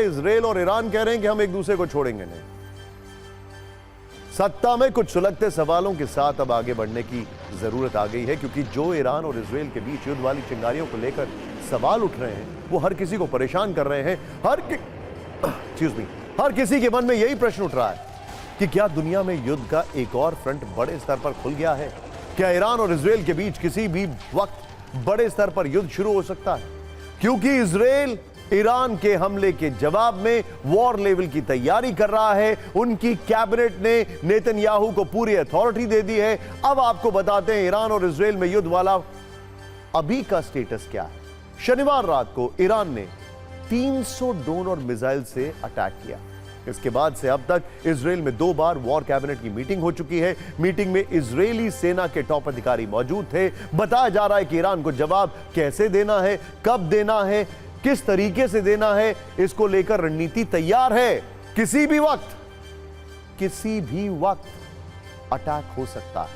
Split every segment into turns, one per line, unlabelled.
Israel और Iran कह रहे हैं कि हम एक दूसरे को छोड़ेंगे नहीं। सत्ता में कुछ सुलगते सवालों के साथ अब आगे बढ़ने की जरूरत आ गई है, क्योंकि जो ईरान और इजराइल के बीच युद्ध वाली चिंगारियों को लेकर सवाल उठ रहे हैं वो हर किसी को परेशान कर रहे हैं। हर किसी के मन में यही प्रश्न उठ रहा है कि क्या दुनिया में युद्ध का एक और फ्रंट बड़े स्तर पर खुल गया है? क्या ईरान और इजराइल के बीच किसी भी वक्त बड़े स्तर पर युद्ध शुरू हो सकता है? क्योंकि इजराइल ईरान के हमले के जवाब में वॉर लेवल की तैयारी कर रहा है। उनकी कैबिनेट ने नेतन्याहू को पूरी अथॉरिटी दे दी है। अब आपको बताते हैं ईरान और इजराइल में युद्ध वाला अभी का स्टेटस क्या है। शनिवार रात को ईरान ने 300 ड्रोन और मिसाइल से अटैक किया। इसके बाद से अब तक इजराइल में 2 बार वॉर कैबिनेट की मीटिंग हो चुकी है। मीटिंग में इजरायली सेना के टॉप अधिकारी मौजूद थे। बताया जा रहा है कि ईरान को जवाब कैसे देना है, कब देना है, किस तरीके से देना है, इसको लेकर रणनीति तैयार है। किसी भी वक्त अटैक हो सकता है।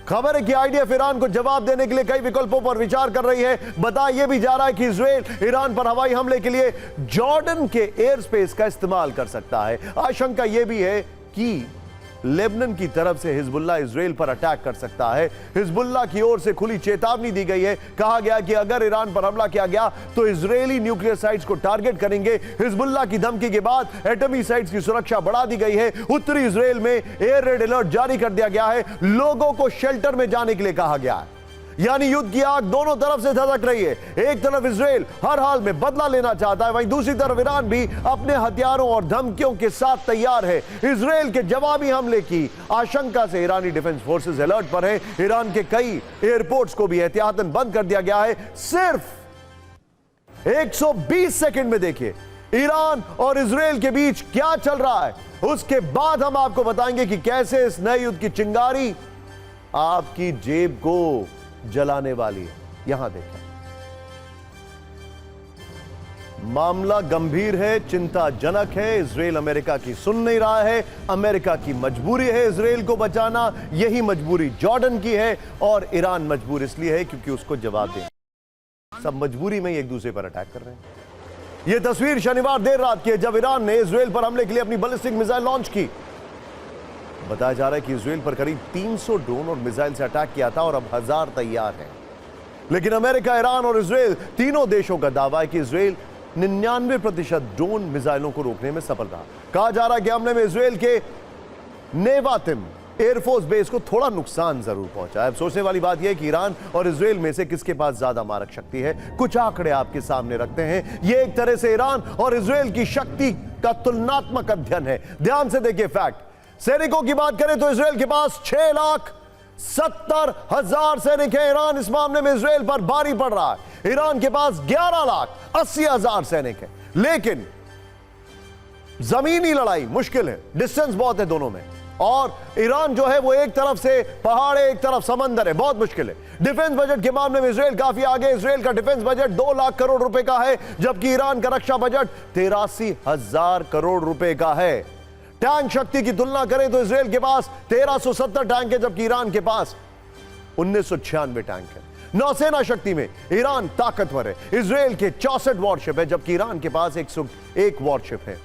खबर है कि आईडीएफ ईरान को जवाब देने के लिए कई विकल्पों पर विचार कर रही है। बताया यह भी जा रहा है कि इजराइल ईरान पर हवाई हमले के लिए जॉर्डन के एयर स्पेस का इस्तेमाल कर सकता है। आशंका यह भी है कि लेबनान की तरफ से हिजबुल्लाह इजराइल पर अटैक कर सकता है। हिजबुल्लाह की ओर से खुली चेतावनी दी गई है। कहा गया कि अगर ईरान पर हमला किया गया तो इजरायली न्यूक्लियर साइट्स को टारगेट करेंगे। हिजबुल्लाह की धमकी के बाद एटमी साइट्स की सुरक्षा बढ़ा दी गई है। उत्तरी इजराइल में एयर रेड अलर्ट जारी कर दिया गया है। लोगों को शेल्टर में जाने के लिए कहा गया है। यानी युद्ध की आग दोनों तरफ से धधक रही है। एक तरफ इजराइल हर हाल में बदला लेना चाहता है, वहीं दूसरी तरफ ईरान भी अपने हथियारों और धमकियों के साथ तैयार है। इजराइल के जवाबी हमले की आशंका से ईरानी डिफेंस फोर्सेस अलर्ट पर है। ईरान के कई एयरपोर्ट्स को भी एहतियातन बंद कर दिया गया है। सिर्फ 120 सेकंड में देखिए ईरान और इजराइल के बीच क्या चल रहा है। उसके बाद हम आपको बताएंगे कि कैसे इस नए युद्ध की चिंगारी आपकी जेब को जलाने वाली है। यहां देखें, मामला गंभीर है, चिंताजनक है। इजराइल अमेरिका की सुन नहीं रहा है। अमेरिका की मजबूरी है इजराइल को बचाना। यही मजबूरी जॉर्डन की है और ईरान मजबूर इसलिए है क्योंकि उसको जवाब देना। सब मजबूरी में एक दूसरे पर अटैक कर रहे हैं। यह तस्वीर शनिवार देर रात की है जब ईरान ने इजराइल पर हमले के लिए अपनी बैलिस्टिक मिसाइल लॉन्च की। बताया जा रहा है कि इजराइल पर करीब 300 ड्रोन और मिसाइल से अटैक किया था और अब 1000 तैयार हैं। लेकिन अमेरिका, ईरान और इजराइल तीनों देशों का दावा है कि इजराइल 99% ड्रोन मिसाइलों को रोकने में सफल रहा। कहा जा रहा है कि हमले में इजराइल के नेवातिम एयरफोर्स बेस को थोड़ा नुकसान जरूर पहुंचा है। अब सोचने वाली बात यह है कि ईरान और इजराइल में से किसके पास ज्यादा मारक शक्ति है। कुछ आंकड़े आपके सामने रखते हैं। यह एक तरह से ईरान और इजराइल की शक्ति का तुलनात्मक अध्ययन है। ध्यान से देखिए फैक्ट। सैनिकों की बात करें तो इजराइल के पास 6,70,000 सैनिक हैं। ईरान इस मामले में इजराइल पर भारी पड़ रहा है। ईरान के पास 11,80,000 सैनिक हैं। लेकिन जमीनी लड़ाई मुश्किल है, डिस्टेंस बहुत है दोनों में। और ईरान जो है वो एक तरफ से पहाड़ है, एक तरफ समंदर है, बहुत मुश्किल है। डिफेंस बजट के मामले में इजराइल काफी आगे। इजराइल का डिफेंस बजट 2 लाख करोड़ रुपए का है, जबकि ईरान का रक्षा बजट 83,000 करोड़ रुपए का है। टैंक शक्ति की तुलना करें तो इजराइल के पास 1370 टैंक है, जबकि ईरान के पास 1996 टैंक है। नौसेना शक्ति में ईरान ताकतवर है। इजराइल के 64 वॉरशिप है, जबकि ईरान के पास 101 वॉरशिप है।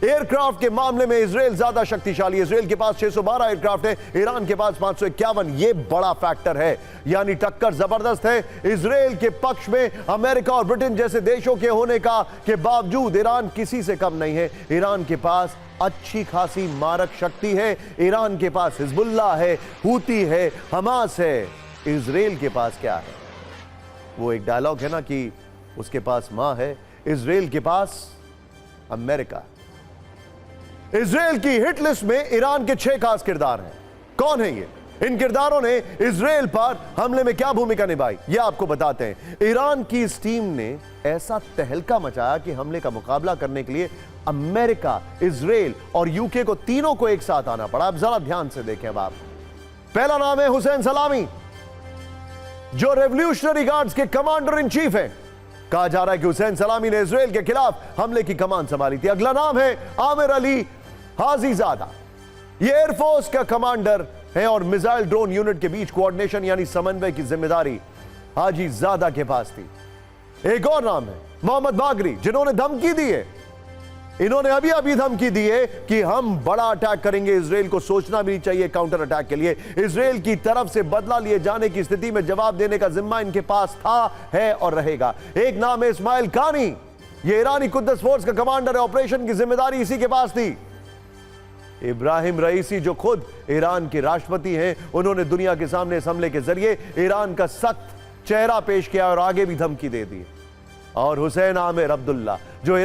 एयरक्राफ्ट के मामले में इजराइल ज्यादा शक्तिशाली है। इजराइल के पास 612 एयरक्राफ्ट है, ईरान के पास 551। यह बड़ा फैक्टर है, यानी टक्कर जबरदस्त है। इजराइल के पक्ष में अमेरिका और ब्रिटेन जैसे देशों के होने का के बावजूद ईरान किसी से कम नहीं है। ईरान के पास अच्छी खासी मारक शक्ति है। ईरान के पास हिजबुल्लाह है, हूती है, हमास है। इजराइल के पास क्या है? वो एक डायलॉग है ना कि उसके पास मां है। इजराइल के पास अमेरिका। इजराइल की हिट लिस्ट में ईरान के 6 खास किरदार हैं। कौन है ये? इन किरदारों ने इजराइल पर हमले में क्या भूमिका निभाई, यह आपको बताते हैं। ईरान की इस टीम ने ऐसा तहलका मचाया कि हमले का मुकाबला करने के लिए अमेरिका, इजराइल और यूके को तीनों को एक साथ आना पड़ा। अब जरा ध्यान से देखें। अब आप, पहला नाम है हुसैन सलामी, जो रेवोल्यूशनरी गार्ड्स के कमांडर इन चीफ हैं। कहा जा रहा है कि हुसैन सलामी ने इजराइल के खिलाफ हमले की कमान संभाली थी। अगला नाम है आमिर अली हाजीजादा, ये एयरफोर्स का कमांडर है और मिसाइल ड्रोन यूनिट के बीच कोऑर्डिनेशन यानी समन्वय की जिम्मेदारी हाजीजादा के पास थी। एक और नाम है मोहम्मद बागरी, जिन्होंने धमकी दी है इन्होंने अभी अभी धमकी दी है कि हम बड़ा अटैक करेंगे। इजराइल को सोचना भी नहीं चाहिए काउंटर अटैक के लिए। इजराइल की तरफ से बदला लिए जाने की स्थिति में जवाब देने का जिम्मा इनके पास था, है और रहेगा। एक नाम है इस्माइल कानी, ये ईरानी कुद्दस फोर्स का कमांडर है। ऑपरेशन की जिम्मेदारी इसी के पास थी। इब्राहिम रईसी जो खुद ईरान के राष्ट्रपति हैं, उन्होंने दुनिया के सामने इस हमले के जरिए ईरान का सख्त चेहरा पेश किया और आगे भी धमकी दे दी। और हुसैन आमिर अब्दुल्ला जो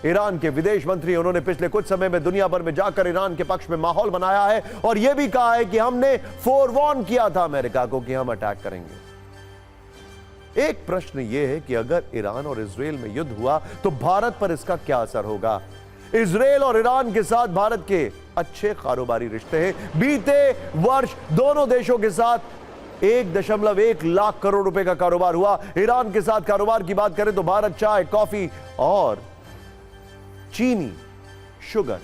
ईरान के विदेश मंत्री, उन्होंने पिछले कुछ समय में दुनिया भर में जाकर ईरान के पक्ष में माहौल बनाया है और यह भी कहा है कि हमने फोरवॉर्न किया था अमेरिका को कि हम अटैक करेंगे। एक प्रश्न यह है कि अगर ईरान और इजराइल में युद्ध हुआ तो भारत पर इसका क्या असर होगा। इजराइल और ईरान के साथ भारत के अच्छे कारोबारी रिश्ते हैं। बीते वर्ष दोनों देशों के साथ 1.1 लाख करोड़ रुपए का कारोबार हुआ। ईरान के साथ कारोबार की बात करें तो भारत चाय, कॉफी और चीनी, शुगर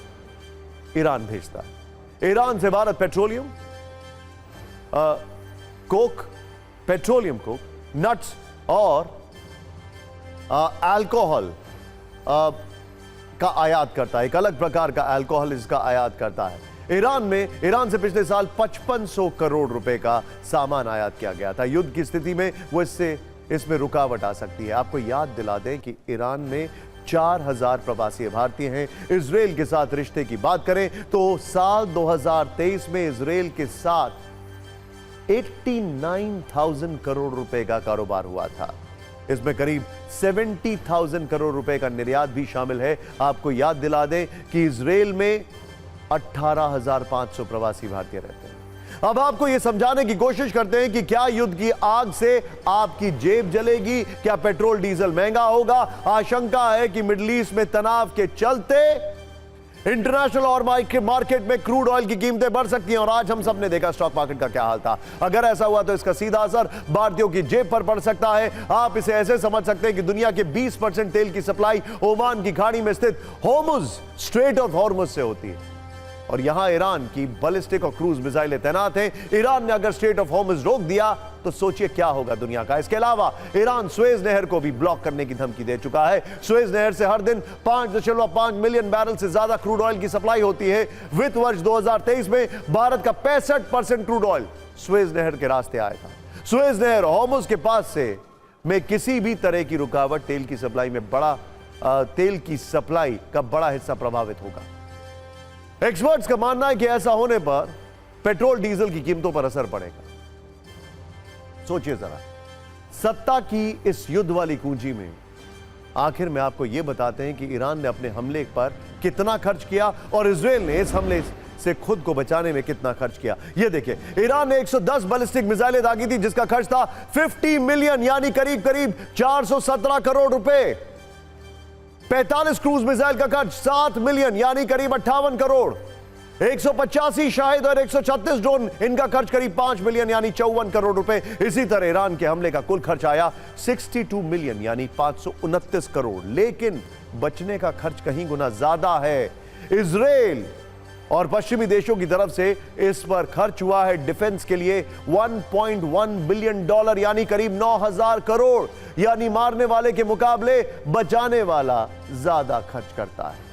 ईरान भेजता है। ईरान से भारत पेट्रोलियम कोक, नट्स और अल्कोहल का आयात करता है। एक अलग प्रकार का अल्कोहल इसका आयात करता है। ईरान से पिछले साल 5500 करोड़ रुपए का सामान आयात किया गया था। युद्ध की स्थिति में वो इसमें रुकावट आ सकती है। आपको याद दिला दें कि ईरान में 4000 प्रवासी भारतीय हैं। इजराइल के साथ रिश्ते की बात करें तो साल 2023 में इजराइल के साथ 89,000 करोड़ रुपए का कारोबार हुआ था। इसमें करीब 70,000 करोड़ रुपए का निर्यात भी शामिल है। आपको याद दिला दें कि इजराइल में 18,500 प्रवासी भारतीय रहते हैं। अब आपको यह समझाने की कोशिश करते हैं कि क्या युद्ध की आग से आपकी जेब जलेगी, क्या पेट्रोल डीजल महंगा होगा। आशंका है कि मिडिल ईस्ट में तनाव के चलते इंटरनेशनल और मार्केट में क्रूड ऑयल की कीमतें बढ़ सकती हैं। और आज हम सब ने देखा स्टॉक मार्केट का क्या हाल था। अगर ऐसा हुआ तो इसका सीधा असर भारतीयों की जेब पर पड़ सकता है। आप इसे ऐसे समझ सकते हैं कि दुनिया के 20% तेल की सप्लाई ओमान की खाड़ी में स्थित होर्मुज, स्ट्रेट ऑफ होर्मुज से होती है और यहां ईरान की बैलिस्टिक और क्रूज मिसाइलें तैनात हैं। ईरान ने अगर स्ट्रेट ऑफ होर्मुज रोक दिया तो सोचिए क्या होगा दुनिया का। इसके अलावा ईरान सुएज नहर को भी ब्लॉक करने की धमकी दे चुका है। सुएज नहर से हर दिन 5.5 मिलियन बैरल से ज्यादा क्रूड ऑयल की सप्लाई होती है। वित्त वर्ष 2023 में भारत का 65% क्रूड ऑयल सुएज नहर के रास्ते आया था। सुएज नहर होर्मुज के पास से में किसी भी तरह की रुकावट तेल की सप्लाई का बड़ा हिस्सा प्रभावित होगा। एक्सपर्ट्स का मानना है कि ऐसा होने पर पेट्रोल डीजल की कीमतों पर असर पड़ेगा। सोचिए जरा, सत्ता की इस युद्ध वाली कुंजी में आखिर में आपको यह बताते हैं कि ईरान ने अपने हमले पर कितना खर्च किया और इजराइल ने इस हमले से खुद को बचाने में कितना खर्च किया। यह देखिए, ईरान ने 110 बैलिस्टिक मिसाइलें दागी थी जिसका खर्च था 50 मिलियन यानी करीब 417 करोड़ रुपए। 45 क्रूज मिसाइल का खर्च 7 मिलियन यानी करीब 58 करोड़। 185 शाहिद और 136 ड्रोन, इनका खर्च करीब 5 मिलियन यानी 54 करोड़ रुपए। इसी तरह ईरान के हमले का कुल खर्च आया 62 मिलियन यानी 529 करोड़। लेकिन बचने का खर्च कहीं गुना ज्यादा है। इजराइल और पश्चिमी देशों की तरफ से इस पर खर्च हुआ है डिफेंस के लिए 1.1 बिलियन डॉलर यानी करीब 9,000 करोड़। यानी मारने वाले के मुकाबले बचाने वाला ज्यादा खर्च करता है।